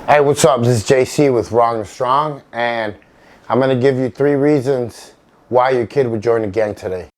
Hey, what's up? This is JC with Wrong and Strong, and I'm going to give you 3 reasons why your kid would join a gang today.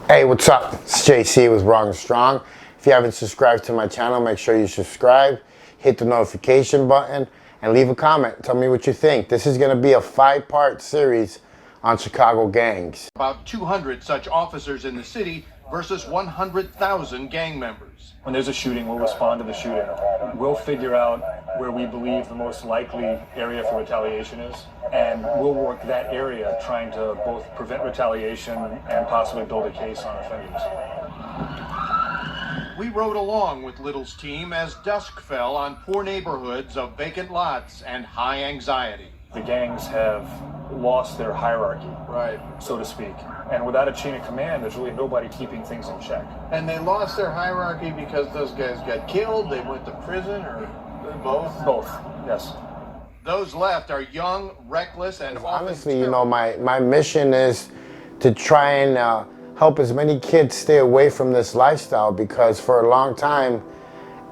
Hey, what's up? It's JC with Wrong and Strong. If you haven't subscribed to my channel, make sure you subscribe, hit the notification button, and leave a comment. Tell me what you think. This is going to be a 5-part series on Chicago gangs. About 200 such officers in the city versus 100,000 gang members. When there's a shooting, we'll respond to the shooting. We'll figure out where we believe the most likely area for retaliation is, and we'll work that area trying to both prevent retaliation and possibly build a case on offenders. We rode along with Little's team as dusk fell on poor neighborhoods of vacant lots and high anxiety. The gangs have lost their hierarchy, Right. so to speak. And without a chain of command, there's really nobody keeping things in check. And they lost their hierarchy because those guys got killed, they went to prison, or both? Both, yes. Those left are young, reckless, and Honestly, you know, my mission is to try and help as many kids stay away from this lifestyle, because for a long time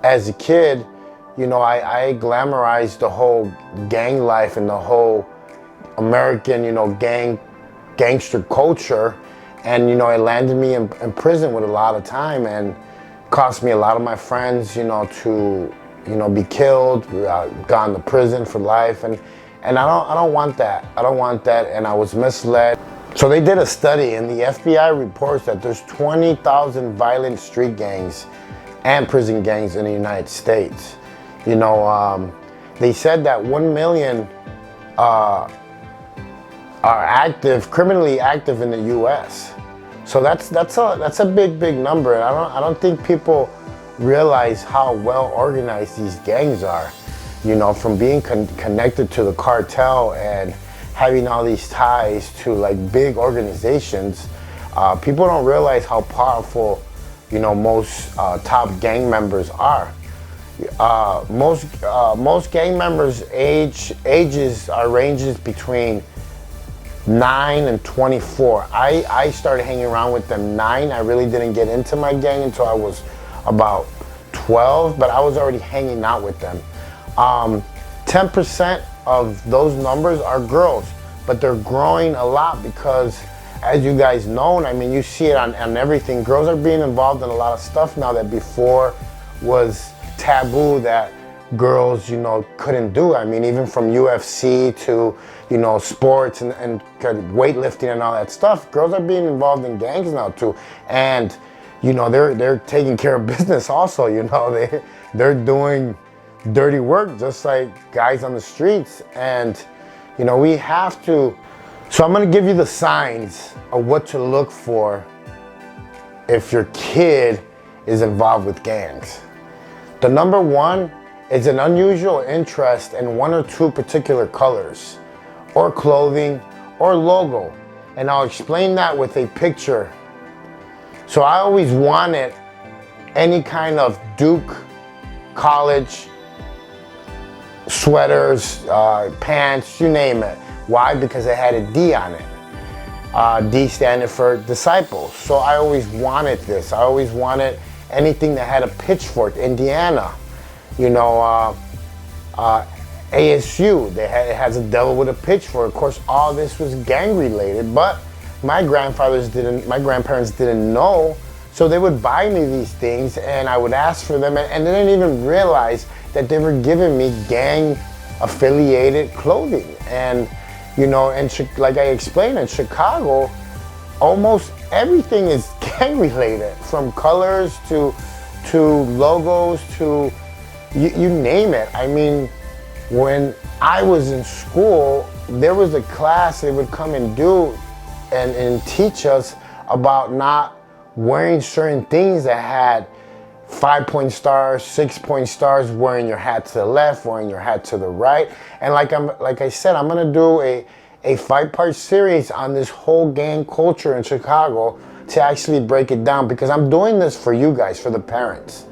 as a kid, you know, I glamorized the whole gang life and the whole American, you know, gangster culture, and you know, it landed me in prison with a lot of time and cost me a lot of my friends, you know, to be killed, gone to prison for life, and I don't want that. I don't want that, and I was misled. So they did a study, and the FBI reports that there's 20,000 violent street gangs and prison gangs in the United States. You know, they said that 1 million are criminally active in the U.S. So that's a big number, and I don't think people realize how well organized these gangs are. You know, from being connected to the cartel and having all these ties to like big organizations. People don't realize how powerful, you know, most top gang members are. Most gang members ages ranges between 9 and 24. I started hanging around with them 9. I really didn't get into my gang until I was about 12, but I was already hanging out with them. 10% of those numbers are girls, but they're growing a lot because, as you guys know, I mean, you see it on everything. Girls are being involved in a lot of stuff now that before was taboo, that girls, you know, couldn't do. I mean, even from UFC to, you know, sports and weightlifting and all that stuff, girls are being involved in gangs now too. And, you know, they're taking care of business also. You know, they're doing dirty work just like guys on the streets. And, you know, we have to. So I'm going to give you the signs of what to look for if your kid is involved with gangs. The number 1 is an unusual interest in 1 or 2 particular colors or clothing or logo. And I'll explain that with a picture. So I always wanted any kind of Duke college sweaters, pants, you name it. Why? Because it had a D on it. D standing for disciples. So I always wanted this. I always wanted anything that had a pitchfork. Indiana, you know, ASU, it has a devil with a pitchfork. Of course, all this was gang related, but my grandparents didn't know, so they would buy me these things, and I would ask for them, and they didn't even realize that they were giving me gang affiliated clothing. And you know, and like I explained, in Chicago, almost everything is gang related, from colors to logos to you name it. I mean, when I was in school, there was a class they would come and do and teach us about not wearing certain things that had 5-point stars, 6-point stars, wearing your hat to the left, wearing your hat to the right. And like I said, I'm gonna do a 5-part series on this whole gang culture in Chicago to actually break it down, because I'm doing this for you guys, for the parents.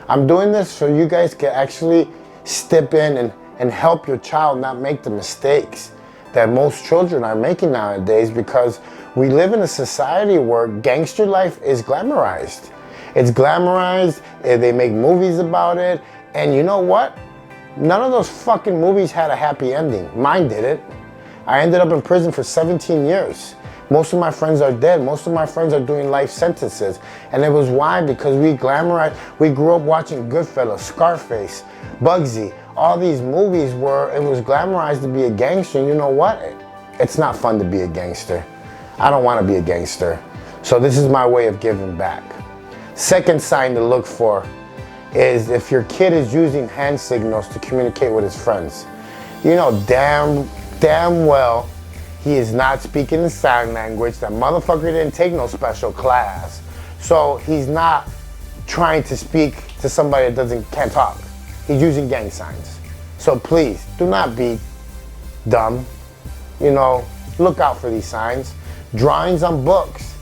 I'm doing this so you guys can actually step in and help your child not make the mistakes that most children are making nowadays, because we live in a society where gangster life is glamorized. It's glamorized, they make movies about it, and you know what? None of those fucking movies had a happy ending. Mine did it. I ended up in prison for 17 years. Most of my friends are dead. Most of my friends are doing life sentences. And it was why? Because we glamorized, we grew up watching Goodfellas, Scarface, Bugsy, all these movies where it was glamorized to be a gangster. And you know what? It's not fun to be a gangster. I don't want to be a gangster. So this is my way of giving back. Second sign to look for is if your kid is using hand signals to communicate with his friends. You know damn well he is not speaking in sign language. That motherfucker didn't take no special class. So he's not trying to speak to somebody that can't talk. He's using gang signs. So please, do not be dumb. You know, look out for these signs. Drawings on books.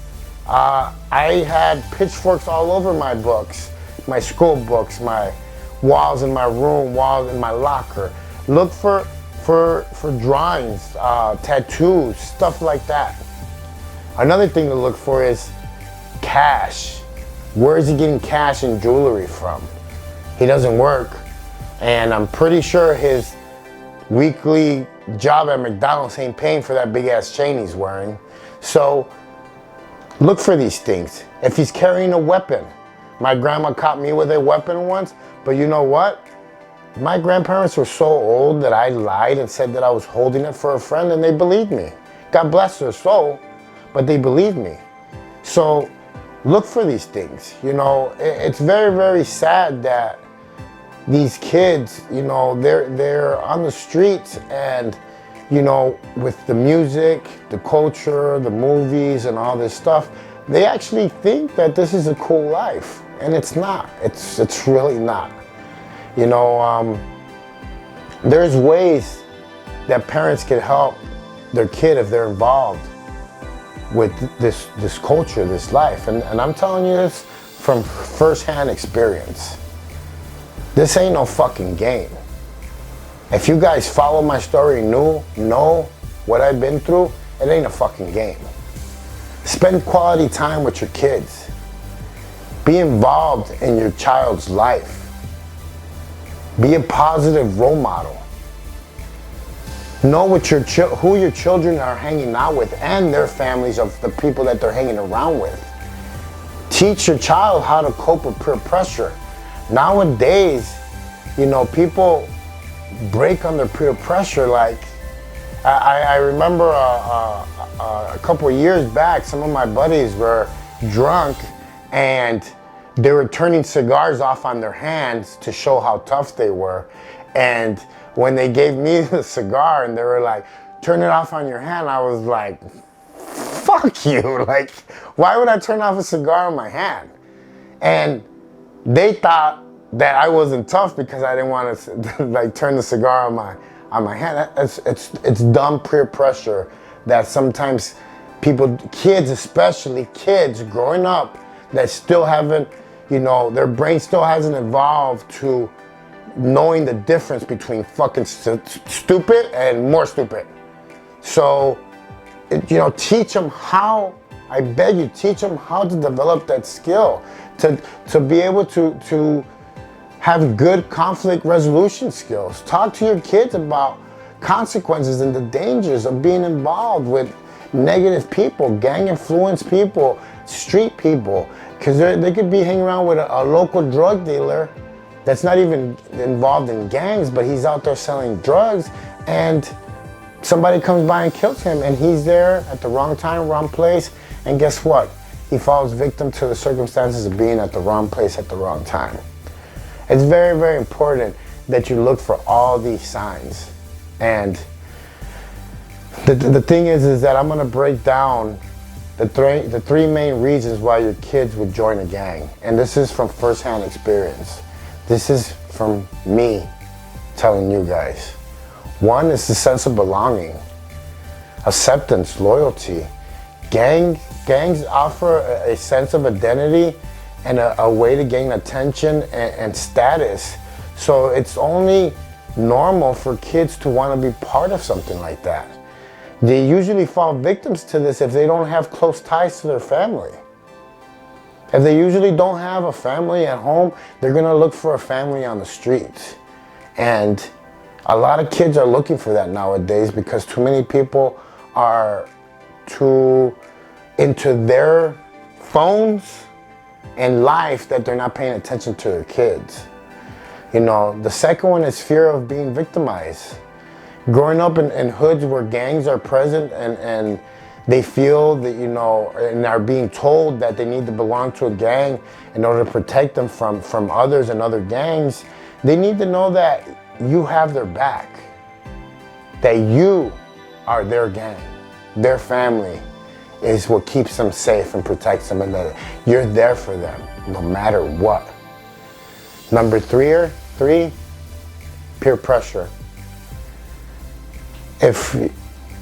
I had pitchforks all over my books, my school books, my walls in my room, walls in my locker. Look for drawings, tattoos, stuff like that. Another thing to look for is cash. Where is he getting cash and jewelry from? He doesn't work, and I'm pretty sure his weekly job at McDonald's ain't paying for that big ass chain he's wearing. So look for these things. If he's carrying a weapon, my grandma caught me with a weapon once, but you know what? My grandparents were so old that I lied and said that I was holding it for a friend, and they believed me. God bless their soul, but they believed me. So look for these things. You know, it's very, very sad that these kids, you know, they're on the streets, and you know, with the music, the culture, the movies, and all this stuff, they actually think that this is a cool life, and it's not. It's really not. You know, there's ways that parents can help their kid if they're involved with this culture, this life, and I'm telling you this from firsthand experience. This ain't no fucking game. If you guys follow my story and know what I've been through, it ain't a fucking game. Spend quality time with your kids. Be involved in your child's life. Be a positive role model. Know what who your children are hanging out with, and their families of the people that they're hanging around with. Teach your child how to cope with peer pressure. Nowadays, you know, people break under peer pressure. Like, I remember a couple of years back, some of my buddies were drunk and they were turning cigars off on their hands to show how tough they were. And when they gave me the cigar and they were like, turn it off on your hand, I was like, fuck you. Like, why would I turn off a cigar on my hand? And they thought that I wasn't tough because I didn't want to like turn the cigar on my hand. It's dumb peer pressure that sometimes people, kids especially, kids growing up that still haven't, you know, their brain still hasn't evolved to knowing the difference between fucking stupid and more stupid. So, you know, teach them how, I beg you, teach them how to develop that skill, to be able to have good conflict resolution skills. Talk to your kids about consequences and the dangers of being involved with negative people, gang influenced people, street people, because they could be hanging around with a local drug dealer that's not even involved in gangs, but he's out there selling drugs, and somebody comes by and kills him, and he's there at the wrong time, wrong place, and guess what? He falls victim to the circumstances of being at the wrong place at the wrong time. It's very, very important that you look for all these signs. And the thing is that I'm gonna break down the three main reasons why your kids would join a gang. And this is from firsthand experience. This is from me telling you guys. One is the sense of belonging. acceptance, loyalty. Gangs offer a sense of identity and a way to gain attention and status. So it's only normal for kids to want to be part of something like that. They usually fall victims to this if they don't have close ties to their family. If they usually don't have a family at home, they're gonna look for a family on the streets. And a lot of kids are looking for that nowadays because too many people are too into their phones and life that they're not paying attention to their kids. You know, the second one is fear of being victimized. Growing up in hoods where gangs are present and they feel that, you know, and are being told that they need to belong to a gang in order to protect them from others and other gangs, they need to know that you have their back, that you are their gang, their family is what keeps them safe and protects them, and that you're there for them no matter what. Number three, peer pressure. If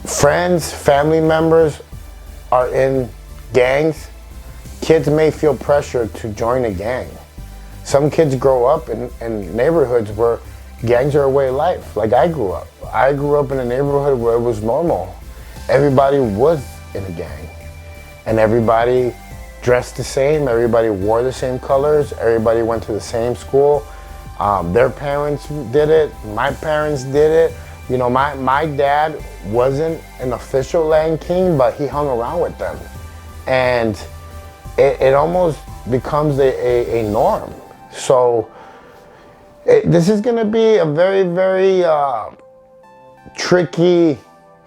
friends, family members are in gangs, kids may feel pressure to join a gang. Some kids grow up in neighborhoods where gangs are a way of life, like I grew up. I grew up in a neighborhood where it was normal. Everybody was in a gang, and everybody dressed the same, everybody wore the same colors, everybody went to the same school. Their parents did it, my parents did it. You know, my dad wasn't an official Land King, but he hung around with them. And it almost becomes a norm. So this is gonna be a very, very tricky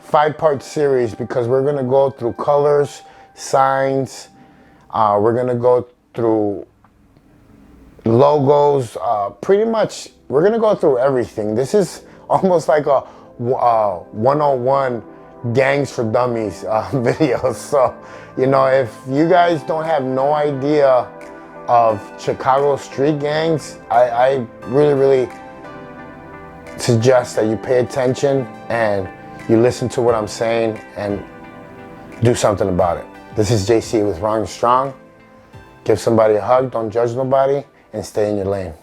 5-part series because we're gonna go through colors, signs, we're gonna go through logos, pretty much we're gonna go through everything. This is almost like a 101 Gangs for Dummies video. So, you know, if you guys don't have no idea of Chicago street gangs, I really, really suggest that you pay attention and you listen to what I'm saying and do something about it. This is JC with Wrong and Strong. Give somebody a hug, don't judge nobody, and stay in your lane.